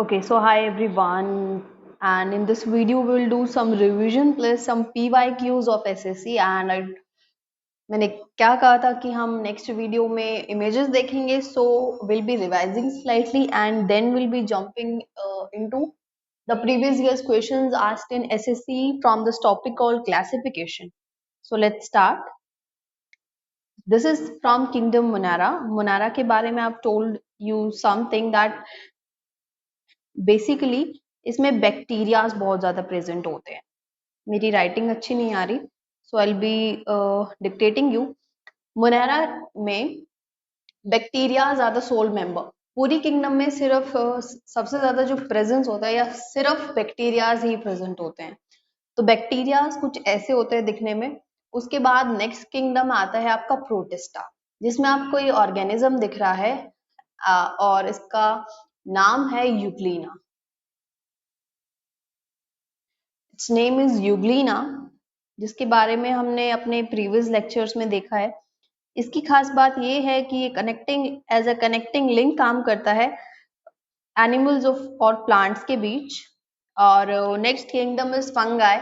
Okay, so hi everyone, and in this video we'll do some revision plus some PYQs of SSC and मैंने क्या कहा था कि हम नेक्स्ट वीडियो में इमेजेस देखेंगे, so we'll be revising slightly and then we'll be jumping into the previous year's questions asked in SSC from this topic called classification. So let's start. This is from Kingdom Munara. Munara के बारे में I've told you something that basically इसमें bacterias बहुत ज्यादा present होते हैं. मेरी writing अच्छी नहीं आ रही, so I will be dictating you. Monera में bacterias are the sole member. पूरी किंगडम में सिर्फ सबसे ज्यादा जो प्रेजेंस होता है या सिर्फ बैक्टीरियाज ही प्रेजेंट होते हैं. तो बैक्टीरियाज कुछ ऐसे होते हैं दिखने में. उसके बाद नेक्स्ट किंगडम आता है आपका प्रोटिस्टा, जिसमें आपको ये ऑर्गेनिज्म दिख रहा है और इसका नाम है Euglena. It's name is Euglena, जिसके बारे में हमने अपने प्रीवियस लेक्चर्स में देखा है. इसकी खास बात ये है कि ये connecting as a connecting link काम करता है एनिमल्स ऑफ और प्लांट्स के बीच. और next kingdom is fungi.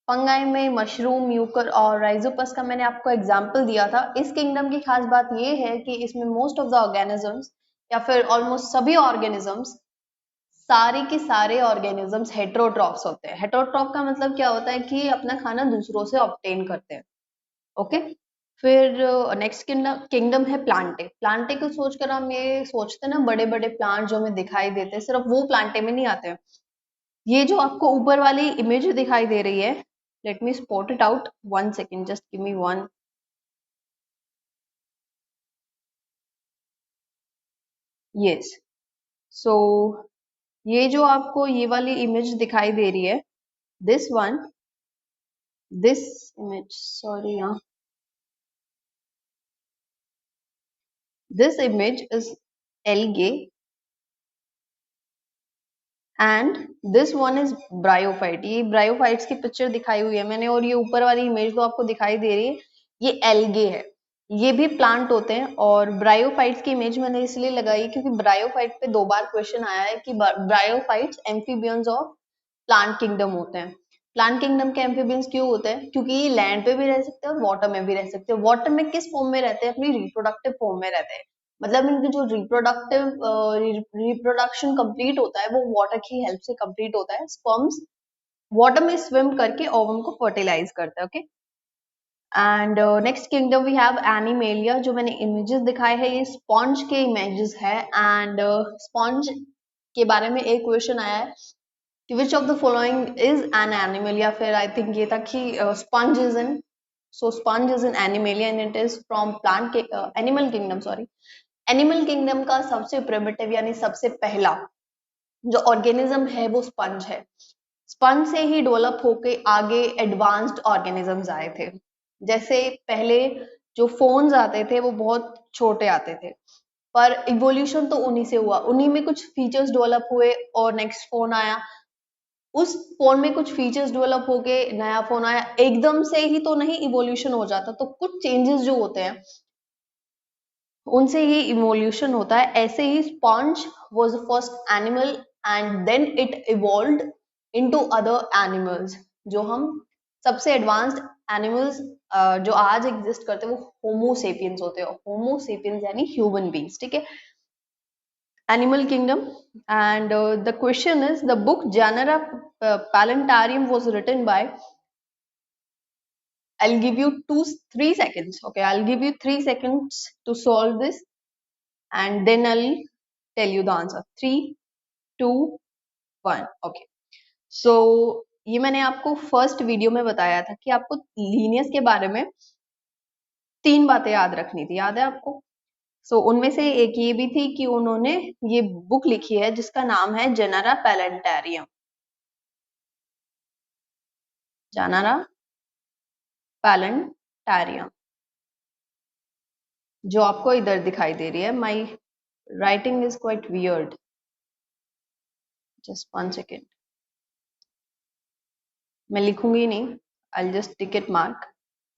Fungi में मशरूम, म्यूकर और राइजोपस का मैंने आपको एग्जांपल दिया था. इस किंगडम की खास बात ये है कि इसमें मोस्ट ऑफ द ऑर्गेनिजम्स या फिर ऑलमोस्ट सभी ऑर्गेनिजम्स, सारे के सारे ऑर्गेनिजम्स हेट्रोट्रॉफ्स होते हैं. हेट्रोट्रॉफ का मतलब क्या होता है कि अपना खाना दूसरों से ऑब्टेन करते हैं. ओके. फिर नेक्स्ट किंगडम है प्लांटे. प्लांटे को सोचकर हम ये सोचते हैं ना, बड़े बड़े प्लांट जो हमें दिखाई देते हैं, सिर्फ वो प्लांटे में नहीं आते हैं. ये जो आपको ऊपर वाली इमेज दिखाई दे रही है, let me spot it out, 1 second, just give me one. Yes. So ये जो आपको ये वाली इमेज दिखाई दे रही है, this one, this image, sorry, यहाँ this image is algae and this one is bryophyte. ये bryophytes की पिक्चर दिखाई हुई है मैंने, और ये ऊपर वाली इमेज जो आपको दिखाई दे रही है ये algae है. ये भी प्लांट होते हैं. और ब्रायोफाइट्स की इमेज मैंने इसलिए लगाई क्योंकि ब्रायोफाइट पे 2 बार क्वेश्चन आया है कि bryophytes amphibians of plant kingdom होते हैं. प्लांट किंगडम के एम्फीबियंस क्यों होते हैं? क्योंकि ये लैंड पे भी रह सकते हैं और वाटर में भी रह सकते हैं. वाटर में किस फॉर्म में रहते हैं? अपनी रिप्रोडक्टिव फॉर्म में रहते हैं. मतलब इनकी जो रिप्रोडक्शन कंप्लीट होता है वो वाटर की हेल्प से कंप्लीट होता है. स्पर्म्स वाटर में स्विम करके ओवम को फर्टिलाइज करता है. Okay. And next kingdom we have Animalia. जो मैंने इमेजेस दिखाए हैं ये स्पॉन्ज के इमेजेस है. एंड स्पॉन्ज के बारे में एक क्वेश्चन आया है कि which of the following is an animal, या फिर आई थिंक ये था कि sponge is in, so sponge is in animalia and it is from plant के animal kingdom. Sorry, animal kingdom का सबसे प्रिमिटिव यानी सबसे पहला जो ऑर्गेनिज्म है वो स्पंज है. स्पंज से ही डेवलप होके आगे एडवांस्ड ऑर्गेनिजम्स आए थे. जैसे पहले जो फोन्स आते थे वो बहुत छोटे आते थे, पर इवोल्यूशन तो उन्हीं से हुआ. उन्हीं में कुछ फीचर्स डेवलप हुए और नेक्स्ट फोन आया. उस फोन में कुछ फीचर्स डेवलप होके नया फोन आया. एकदम से ही तो नहीं इवोल्यूशन हो जाता, तो कुछ चेंजेस जो होते हैं उनसे ही इवोल्यूशन होता है. ऐसे ही sponge was the first animal and then it evolved into other animals. जो हम सबसे एडवांस्ड एनिमल्स जो आज एग्जिस्ट करते हैं वो होमोसेपियंस होते हैं. होमोसेपियंस यानी ह्यूमन बींग्स. ठीक है. Animal Kingdom. And the question is, the book Genera Palantarium was written by, I'll give you 3 seconds. Okay, I'll give you 3 seconds to solve this and then I'll tell you the answer. 3, 2, 1. Okay. So ये मैंने आपको first video में बताया था कि आपको Linnaeus के बारे में 3 बातें याद रखनी थी. याद है आपको? सो उनमें से एक ये भी थी कि उन्होंने ये बुक लिखी है जिसका नाम है जेनरा पैलेंटारियम. जेनरा पैलेंटारियम, जो आपको इधर दिखाई दे रही है. My writing is quite weird, just 1 second. मैं लिखूंगी नहीं, आई जस्ट टिक मार्क.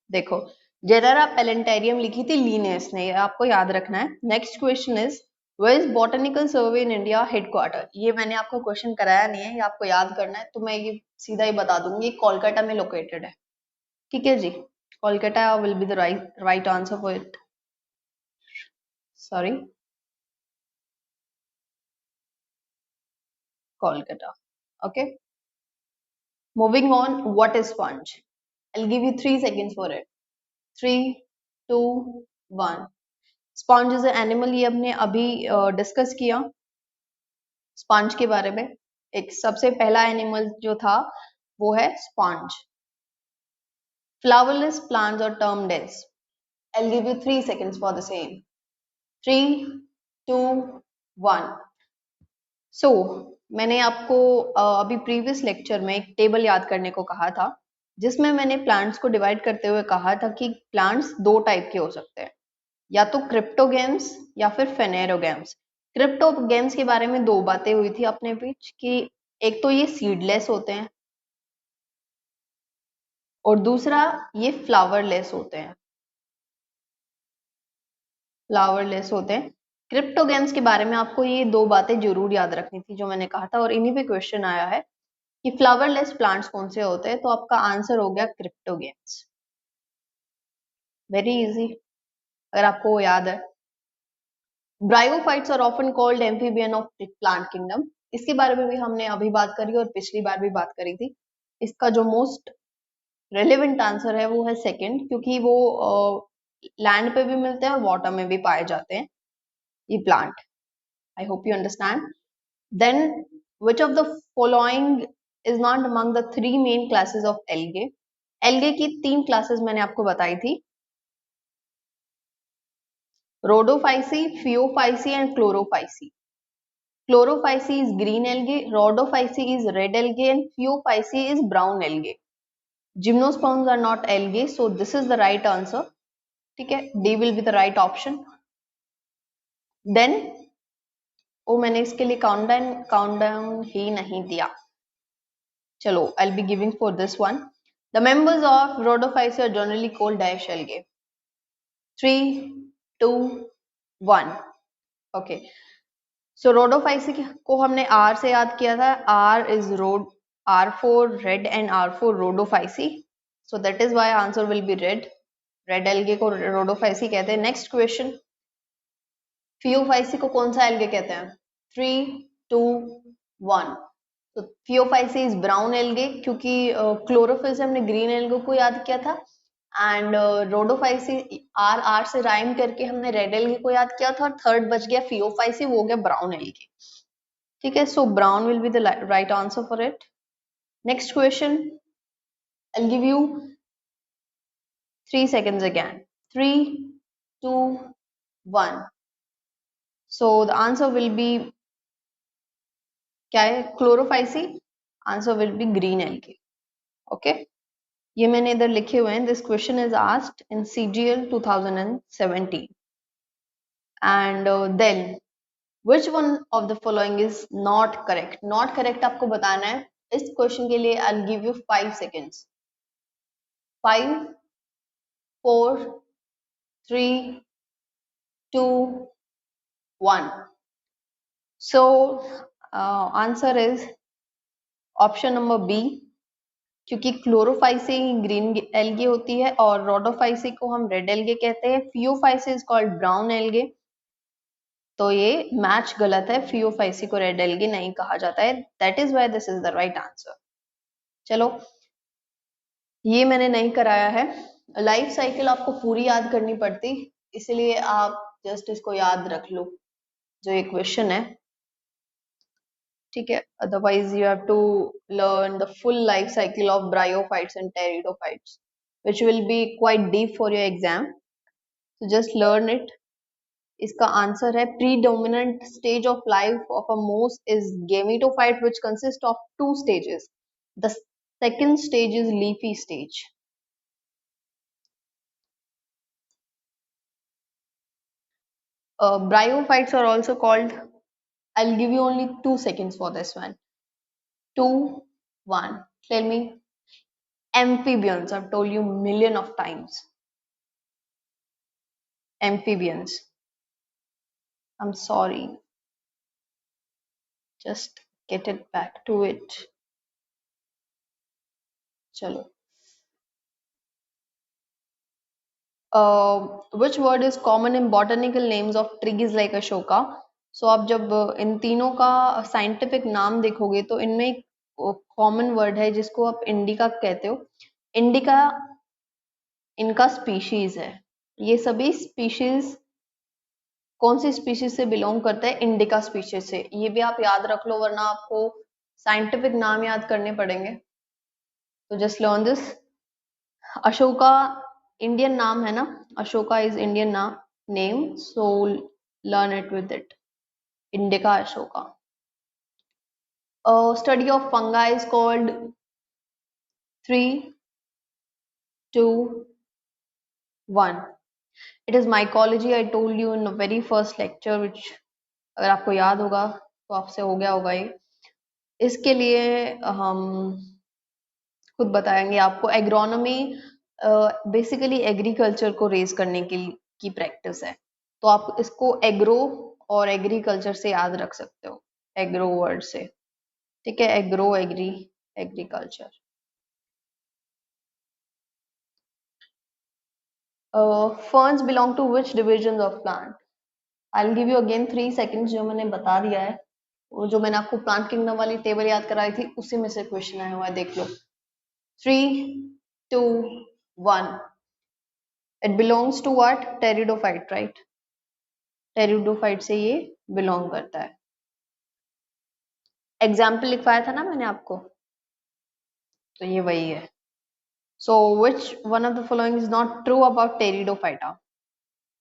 देखो, जेनरा पैलेंटारियम लिखी थी लीनियस ने, आपको याद रखना है. Next question is, where is botanical survey in India headquarter? ये मैंने आपको क्वेश्चन कराया नहीं है, ये आपको याद करना है, तो मैं ये सीधा ही बता दूंगी, कोलकाता में लोकेटेड है। ठीक है जी, Kolkata will be the right answer for it. Sorry, Kolkata. Okay, moving on, what is sponge? I will give you 3 seconds for it. 3, 2, 1। Sponge is animal, ये हमने अभी डिस्कस किया स्पॉन्ज के बारे में। एक सबसे पहला एनिमल जो था वो है sponge. Flowerless plants are termed as, I'll give you 3 seconds for the same. 3, 2, 1। So, मैंने आपको अभी प्रीवियस लेक्चर में एक टेबल याद करने को कहा था, जिसमें मैंने प्लांट्स को डिवाइड करते हुए कहा था कि प्लांट्स दो टाइप के हो सकते हैं, या तो क्रिप्टोगेम्स या फिर फेनेरोगेम्स। क्रिप्टोगेम्स के बारे में दो बातें हुई थी अपने बीच कि एक तो ये सीडलेस होते हैं और दूसरा ये फ्लावरलेस होते हैं। फ्लावरलेस होते हैं। क्रिप्टोगेम्स के बारे में आपको ये दो बातें जरूर याद रखनी थी जो मैंने कहा था, और इन्हीं पे क्वेश्चन आया है कि फ्लावरलेस प्लांट्स कौन से होते हैं, तो आपका आंसर हो गया क्रिप्टोगेम्स। वेरी इजी, अगर आपको वो याद है। Bryophytes are often called amphibian of plant kingdom. इसके बारे में भी हमने अभी बात करी और पिछली बार भी बात करी थी। इसका जो मोस्ट रेलेवेंट आंसर है वो है सेकंड, क्योंकि वो लैंड पे भी मिलते हैं और वाटर में भी पाए जाते हैं ये plant. I hope you understand. Then, which of the following is not among the three main classes of algae? Algae की तीन क्लासेस मैंने आपको बताई थी, Rhodophyceae, Phaeophyceae and Chlorophyceae. Chlorophyce is green algae, rhodophyce is red algae, and pheophyce is brown algae. Gymnosperms are not algae, so this is the right answer. ठीक है, D will be the right option. Then, ओ मैंने इसके लिए countdown ही नहीं दिया। चलो, I'll be giving for this one. The members of Rhodophyce are generally called dash algae. 3, 2, 1. Okay. So Rhodophyce को हमने R से याद किया था. R is R for red and R for Rhodophyce. So that is why answer will be red. Red algae को Rhodophyce कहते हैं. Next question. Pheophyce को कौन सा algae कहते हैं? 3, 2, 1. तो Pheophyce is brown algae, क्योंकि क्लोरोफिल से हमने ग्रीन algae को याद किया था, एंड रोडोफाइसी आर से राइम करके हमने रेड algae को याद किया था, और थर्ड बच गया Pheophyce, वो हो गया ब्राउन algae। ठीक है, so brown will be the right answer for it. Next question, I will give you 3 seconds again. 3, 2, 1. So the answer will be क्या है? Chlorophyceae. Answer will be green algae. Okay, ये मैंने इधर लिखे हुए हैं। This question is asked in CGL 2017 and then which one of the following is not correct? Not correct आपको बताना है। इस क्वेश्चन के लिए I will give you 5 seconds. 5, 4, 3, 2, 1. So answer is option number B, क्योंकि क्लोरोफाइसी ग्रीन एल्गे होती है और रोडोफाइसी को हम रेड एल्गे कहते हैं। Phaeophyceae is called brown algae. तो ये मैच गलत है, फियोफाइसी को रेड एल्गे नहीं कहा जाता है। That is why this is the right answer. चलो, ये मैंने नहीं कराया है। लाइफ साइकिल आपको पूरी याद करनी पड़ती, इसलिए आप जस्ट इसको याद रख लो जो ये क्वेश्चन है। ठीक है, otherwise you have to learn the full life cycle of bryophytes and pteridophytes which will be quite deep for your exam, so just learn it. इसका आंसर है predominant stage of life of a mouse is gametophyte which consists of 2 stages. The second stage is leafy stage. Bryophytes are also called, I'll give you only 2 seconds for this one. 2, 1. Tell me. Amphibians, I've told you million of times. Amphibians. I am sorry, just get it back to it. चलो. Which word is common in botanical names of trees like Ashoka? So आप जब इन तीनों का scientific नाम देखोगे तो इनमें एक कॉमन वर्ड है जिसको आप इंडिका कहते हो. इंडिका इनका स्पीशीज है. ये सभी स्पीशीज कौन सी स्पीशीज से बिलोंग करता है? इंडिका स्पीशीज से. ये भी आप याद रख लो वरना आपको साइंटिफिक नाम याद करने पड़ेंगे. तो just learn this. Ashoka Indian नाम है ना. अशोका इज इंडियन नाम name, so learn it with it. Indica Ashoka. Study of fungi is called 3, 2, 1. It is mycology. I told you in the very first lecture, which अगर आपको याद होगा तो आपसे हो गया होगा ये. इसके लिए हम खुद बताएंगे आपको. एग्रोनॉमी बेसिकली एग्रीकल्चर को रेज करने की प्रैक्टिस है. तो आप इसको एग्रो और एग्रीकल्चर से याद रख सकते हो, एग्रो वर्ड से. ठीक है, agro agri agriculture. ferns belong to which divisions of plant? I'll give you again 3 seconds. जो मैंने बता दिया है वो जो मैंने आपको प्लांट किंगडम वाली टेबल याद कराई थी उसी में से क्वेश्चन आया हुआ है, देख लो. 3, 2, 1. It belongs to what? Pteridophyte, right? Pteridophyte से ये belong करता है. एग्जाम्पल लिखवाया था ना मैंने आपको, तो ये वही है. So which one of the following is not true about Pteridophyta?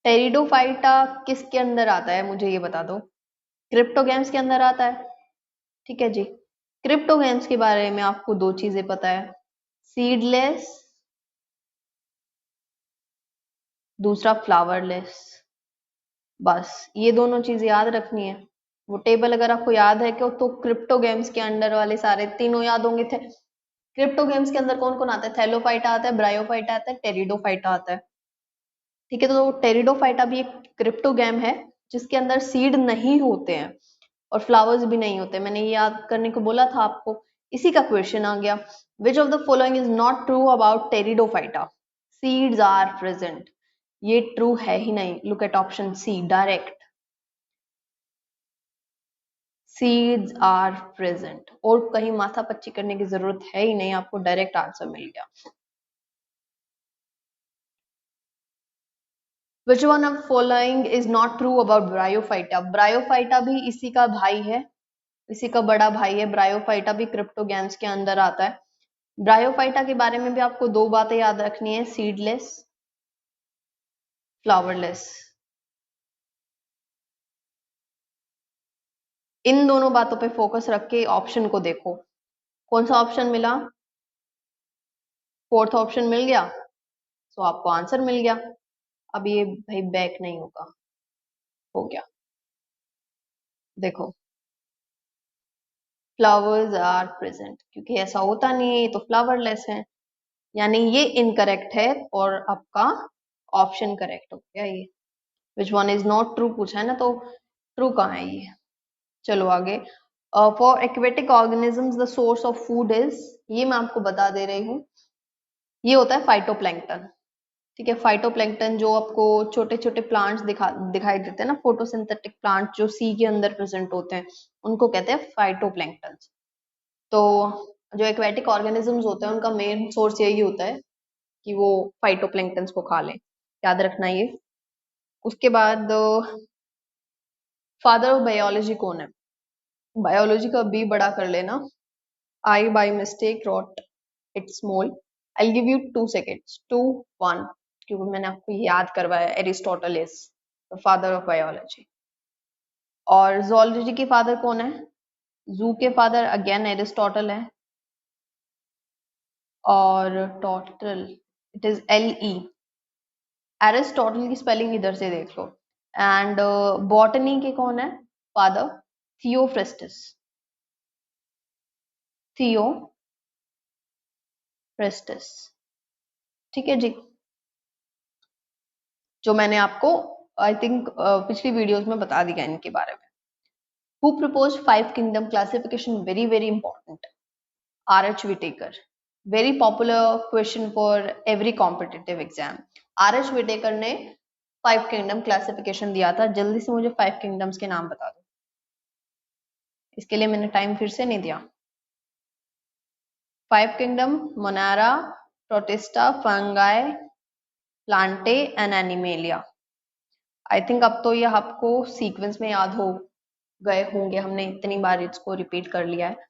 Pteridophyta किसके अंदर आता है मुझे ये बता दो. क्रिप्टोगैम्स के अंदर आता है. ठीक है जी. क्रिप्टोगैम्स के बारे में आपको दो चीजें पता है. सीडलेस, दूसरा फ्लावरलेस. बस ये दोनों चीजें याद रखनी है. वो टेबल अगर आपको याद है क्यों तो क्रिप्टोगैम्स के अंडर वाले सारे तीनों याद होंगे थे. क्रिप्टोगैम्स के अंदर कौन कौन आता है? थैलोफाइटा आता है, ब्रायोफाइटा आता है, टेरिडोफाइटा आता है. ठीक है, तो टेरिडोफाइटा भी एक क्रिप्टोगैम है जिसके अंदर सीड नहीं होते हैं और फ्लावर्स भी नहीं होते. मैंने ये याद करने को बोला था आपको, इसी का क्वेश्चन आ गया. Which of the following is not true about pteridophyta? Seeds are present. ये ट्रू है ही नहीं. Look at option C direct. Seeds are present. और कहीं माथा पच्ची करने की जरूरत है ही नहीं, आपको डायरेक्ट आंसर मिल गया. Which one of following is not true about Bryophyta? Bryophyta भी इसी का भाई है, इसी का बड़ा भाई है. ब्रायोफाइटा भी क्रिप्टोगैम्स के अंदर आता है. ब्रायोफाइटा के बारे में भी आपको दो बातें याद रखनी है. Seedless, flowerless. इन दोनों बातों पे फोकस रख के ऑप्शन को देखो. कौन सा ऑप्शन मिला? फोर्थ ऑप्शन मिल गया, तो आपको आंसर मिल गया. अब ये भाई बैक नहीं होगा. हो गया. देखो, फ्लावर्स आर प्रेजेंट, क्योंकि ऐसा होता नहीं है, ये तो फ्लावरलेस है. यानी ये इनकरेक्ट है और आपका ऑप्शन करेक्ट हो गया. ये which one is not true पूछा है ना, तो ट्रू कहाँ है ये. चलो आगे. For aquatic organisms the source of food is, ये मैं आपको बता दे रही हूँ, ये होता है फाइटोप्लैंक्टन. ठीक है, फाइटोप्लैंक्टन जो आपको छोटे छोटे प्लांट्स दिखाई देते हैं ना, फोटोसिंथेटिक प्लांट जो सी के अंदर प्रेजेंट होते हैं, उनको कहते हैं फाइटोप्लैंक्टन. तो जो एक्वेटिक ऑर्गेनिजम्स होते हैं उनका मेन सोर्स यही होता है कि वो फाइटोप्लैंक्टन्स को खा लें. याद रखना ये. उसके बाद फादर ऑफ बायोलॉजी कौन है? बायोलॉजी का बी बड़ा कर लेना. I by mistake wrote it small. I give you 2 seconds. 2, 1. क्योंकि मैंने आपको याद करवाया Aristotle is the father of biology. और जोलॉजी के फादर कौन है? जू के फादर अगेन एरिस्टोटल है. और total it is LE. Aristotle की स्पेलिंग इधर से देख लो. एंड बॉटनी के कौन है फादर? थियोफ्रेस्टस. थियोफ्रेस्टस. ठीक है जी. जो मैंने आपको आई थिंक पिछली वीडियोस में बता दिया इनके बारे में। Who propose 5 kingdom classification, very very important, R.H. Whittaker, very popular question for every competitive exam। R.H. Whittaker ने 5 किंगडम क्लासिफिकेशन दिया था। जल्दी से मुझे 5 किंगडम्स के नाम बता दो। इसके लिए मैंने टाइम फिर से नहीं दिया। 5 kingdom: monera, protista, fungi, plantae and animalia. I think अब तो ये आपको सीक्वेंस में याद हो गए होंगे, हमने इतनी बार इसको रिपीट कर लिया है।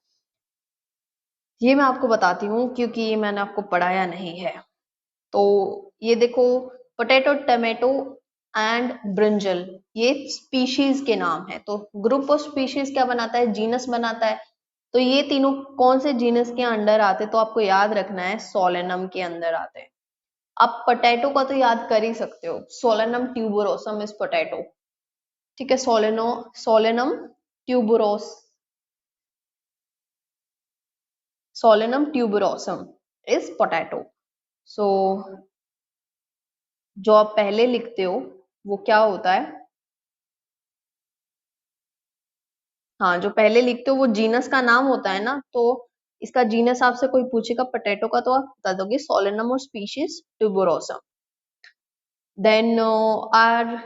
ये मैं आपको बताती हूँ क्योंकि ये मैंने आपको पढ़ाया नहीं है। तो ये देखो, पोटैटो, टमाटो एंड ब्रिंजल, ये स्पीशीज के नाम है। तो ग्रुप ऑफ स्पीशीज क्या बनाता है? जीनस बनाता है। तो ये तीनों कौन से जीनस के अंडर आते? तो आपको याद रखना है, सोलेनम के अंदर आते हैं। आप पोटैटो का तो याद कर ही सकते हो, सोलेनम ट्यूबरोसम इज पोटैटो। ठीक है, solanum tuberosum solanum tuberosum is potato. So जो आप पहले लिखते हो वो क्या होता है? हाँ, जो पहले लिखते हो वो जीनस का नाम होता है ना। तो इसका जीनस आपसे कोई पूछेगा पोटैटो का तो आप बता दोगे सोलेनम और स्पीशीज ट्यूबरोसम। देन आर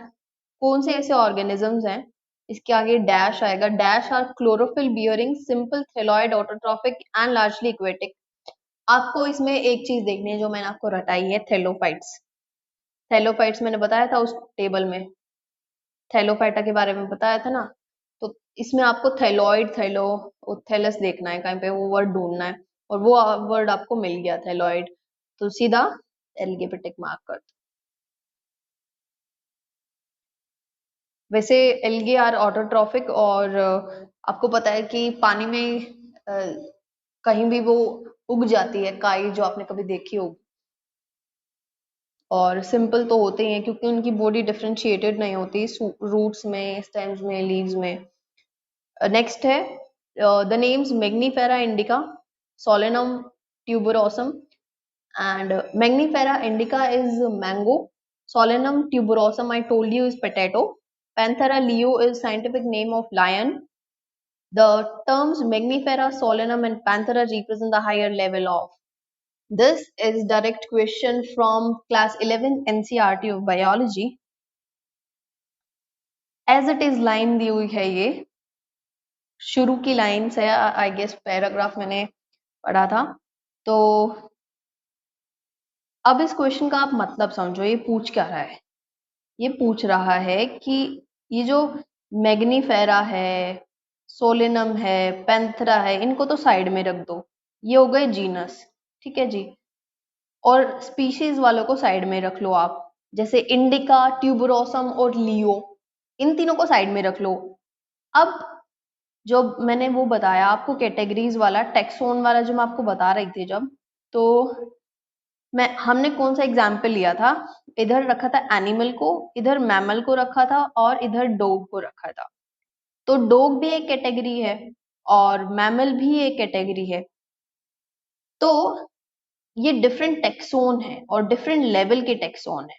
कौन से ऐसे ऑर्गेनिजम्स हैं, इसके आगे डैश आएगा। Dash are chlorophyll bearing, simple thalloid, autotrophic and largely aquatic. आपको इसमें एक चीज देखनी है जो मैंने आपको रटाई है, थैलोफाइट्स। थैलोफाइट्स मैंने बताया था उस टेबल में, थैलोफाइटा के बारे में बताया था ना। तो इसमें आपको थैलॉइड, थैलस देखना है, कहीं पे वो वर्ड ढूंढना है, और वो वर्ड आपको मिल गया, थैलॉइड। तो सीधा एलगे पे टिक मार्क कर दो। वैसे एलगे आर ऑटोट्रॉफिक, और आपको पता है कि पानी में कहीं भी वो उग जाती है, काई जो आपने कभी देखी होगी। और सिंपल तो होते ही हैं क्योंकि उनकी बॉडी डिफरेंशिएटेड नहीं होती, रूट्स में, स्टेम्स में, लीव्स में। नेक्स्ट है the names Mangifera indica, Solanum tuberosum, and Mangifera indica is mango, Solanum tuberosum I told you is potato, Panthera leo is scientific name of lion. The terms Magnifera, Solenum and Panthera represent the higher level of. This is direct question from class 11 NCERT of biology. As it is line दी हुई है, ये शुरू की lines है, I guess paragraph मैंने पढ़ा था। तो अब इस क्वेश्चन का आप मतलब समझो, ये पूछ क्या रहा है? ये पूछ रहा है कि ये जो मैग्नीफेरा है, सोलेनम है, पैंथरा है, इनको तो साइड में रख दो, ये हो गए जीनस, ठीक है जी। और स्पीशीज वालों को साइड में रख लो आप, जैसे इंडिका, ट्यूबरोसम और लियो, इन तीनों को साइड में रख लो। अब जो मैंने वो बताया आपको कैटेगरीज वाला, टेक्सोन वाला जो मैं आपको बता रही थी जब, तो हमने कौन सा एग्जाम्पल लिया था? इधर रखा था एनिमल को, इधर मैमल को रखा था, और इधर डॉग को रखा था। तो डॉग भी एक कैटेगरी है और मैमल भी एक कैटेगरी है। तो ये डिफरेंट टेक्सोन है और डिफरेंट लेवल के टेक्सोन है,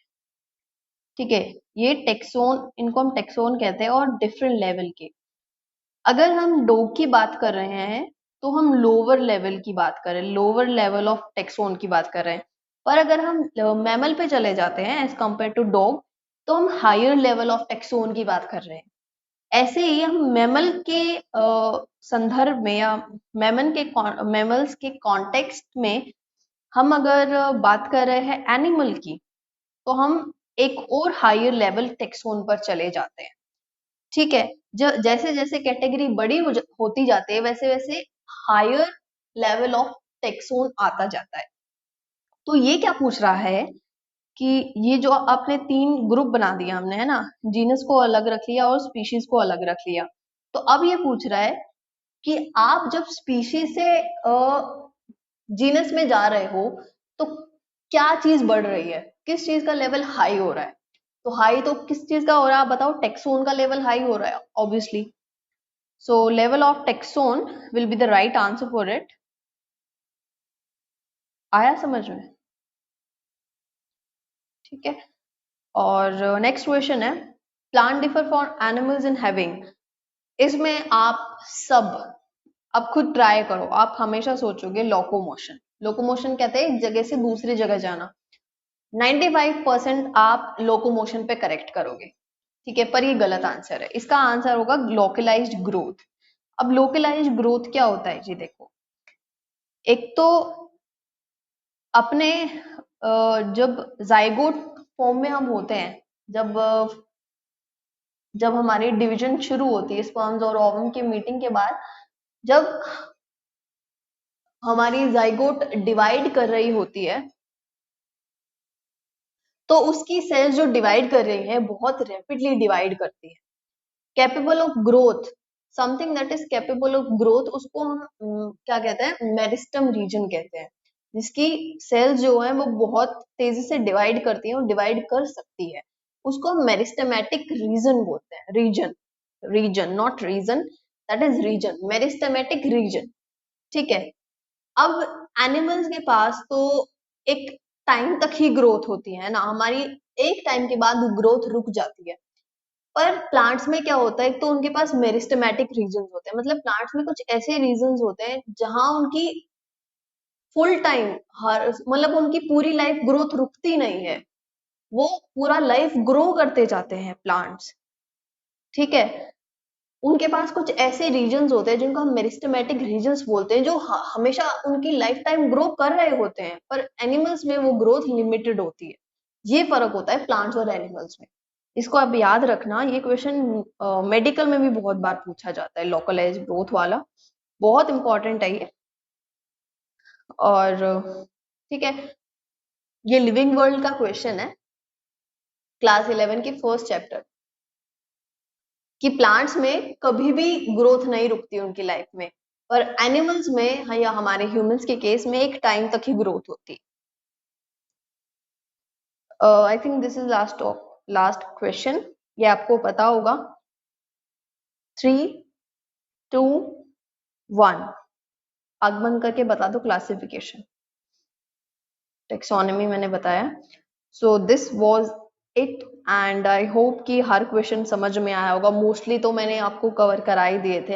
ठीक है। ये टेक्सोन, इनको हम टेक्सोन कहते हैं, और डिफरेंट लेवल के। अगर हम डॉग की बात कर रहे हैं तो हम लोअर लेवल की बात कर रहे हैं, लोअर लेवल ऑफ टेक्सोन की बात कर रहे हैं। पर अगर हम मैमल पे चले जाते हैं एज कम्पेयर टू डॉग, तो हम हायर लेवल ऑफ टेक्सोन की बात कर रहे हैं। ऐसे ही हम मैमल के संदर्भ में या मैमल्स के कॉन्टेक्स्ट में हम अगर बात कर रहे हैं एनिमल की, तो हम एक और हायर लेवल टेक्सोन पर चले जाते हैं, ठीक है। जैसे जैसे कैटेगरी बड़ी होती जाती है, वैसे वैसे हायर लेवल ऑफ टेक्सोन आता जाता है। तो ये क्या पूछ रहा है कि ये जो आपने 3 ग्रुप बना दिया हमने, है ना, जीनस को अलग रख लिया और स्पीशीज को अलग रख लिया। तो अब ये पूछ रहा है कि आप जब स्पीशीज से जीनस में जा रहे हो तो क्या चीज बढ़ रही है, किस चीज का लेवल हाई हो रहा है? तो हाई तो किस चीज का हो रहा है, आप बताओ। टेक्सोन का लेवल हाई हो रहा है obviously. So level of taxon will be the right answer for it. आया समझ में? ठीक है। और नेक्स्ट क्वेश्चन है, plant differ for animals in having, इसमें आप सब, अब खुद ट्राई करो, आप हमेशा सोचोगे लोकोमोशन। लोकोमोशन कहते हैं एक जगह से दूसरी जगह जाना। 95% आप लोकोमोशन पे करेक्ट करोगे, ठीक है, पर ये गलत आंसर है। इसका आंसर होगा लोकलाइज्ड ग्रोथ। अब लोकलाइज्ड ग्रोथ क्या होता है जी? देखो, एक तो अपने जब जाइगोट फॉर्म में हम होते हैं, जब जब हमारी डिवीजन शुरू होती है स्पर्म्स और ओवम की मीटिंग के बाद, जब हमारी जाइगोट डिवाइड कर रही होती है, तो उसकी सेल्स जो डिवाइड कर रही है बहुत रैपिडली डिवाइड करती है। Capable of growth, something that is capable of growth, उसको हम क्या कहते हैं? मेरिस्टम रीजन कहते हैं, जिसकी सेल्स जो है वो बहुत तेजी से डिवाइड करती है और डिवाइड कर सकती है। उसको हम मेरिस्टेमेटिक रीजन बोलते हैं। Region, region not region, that is region, meristematic region, ठीक है। अब एनिमल्स के पास तो एक टाइम तक ही ग्रोथ होती है ना, हमारी एक टाइम के बाद ग्रोथ रुक जाती है। पर प्लांट्स में क्या होता है, तो उनके पास मेरिस्टेमेटिक रीजन होते हैं, मतलब प्लांट्स में कुछ ऐसे रीजन होते हैं जहां उनकी फुल टाइम, हर मतलब उनकी पूरी लाइफ ग्रोथ रुकती नहीं है, वो पूरा लाइफ ग्रो करते जाते हैं प्लांट्स, ठीक है। उनके पास कुछ ऐसे रीजन्स होते हैं जिनको हम मेरिस्टेमेटिक रीजन्स बोलते हैं, जो हमेशा उनकी लाइफ टाइम ग्रो कर रहे होते हैं, पर एनिमल्स में वो ग्रोथ लिमिटेड होती है। ये फर्क होता है प्लांट्स और एनिमल्स में। इसको आप याद रखना, ये क्वेश्चन मेडिकल में भी बहुत बार पूछा जाता है, लोकलाइज ग्रोथ वाला, बहुत इंपॉर्टेंट है ये। और ठीक है, ये लिविंग वर्ल्ड का क्वेश्चन है, क्लास 11 की फर्स्ट चैप्टर, कि प्लांट्स में कभी भी ग्रोथ नहीं रुकती उनकी लाइफ में, पर एनिमल्स में या हमारे ह्यूमंस के केस में एक टाइम तक ही ग्रोथ होती। I think this is last question, ये आपको पता होगा। 3, 2, 1, आगमन करके बता दो क्लासिफिकेशन। टेक्सोनॉमी मैंने बताया। So this was it, and I hope कि हर क्वेश्चन समझ में आया होगा। मोस्टली तो मैंने आपको कवर करा ही दिए थे।